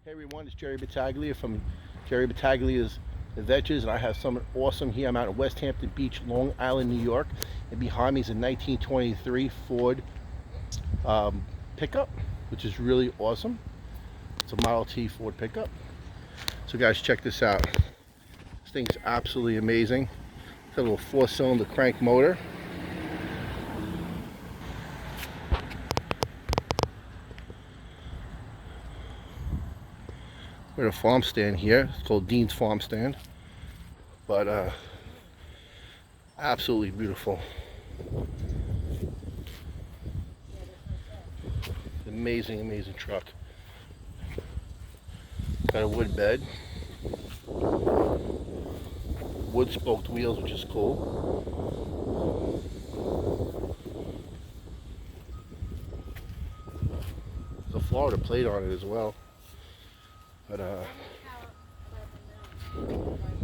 Hey everyone, it's Jerry Battaglia from Jerry Battaglia's Adventures, and I have something awesome here. I'm out at Westhampton Beach, Long Island, New York, and behind me is a 1923 Ford pickup, which is really awesome. It's a Model T Ford pickup. So guys, check this out. This thing's absolutely amazing. It's got a little 4-cylinder crank motor. We're at a farm stand here. It's called Dean's Farm Stand. But absolutely beautiful. Amazing, amazing truck. Got a wood bed. Wood spoked wheels, which is cool. There's a Florida plate on it as well. But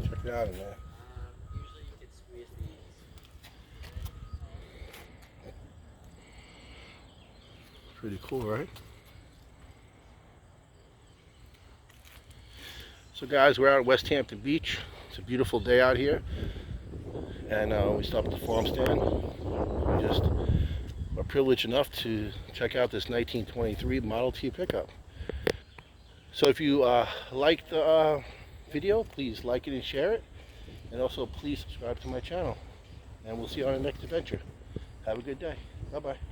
check it out in there. Pretty cool, right? So guys, we're out at Westhampton Beach. It's a beautiful day out here. And we stopped at the farm stand. We just are privileged enough to check out this 1923 Model T pickup. So if you liked the video, please like it and share it. And also please subscribe to my channel. And we'll see you on the next adventure. Have a good day. Bye-bye.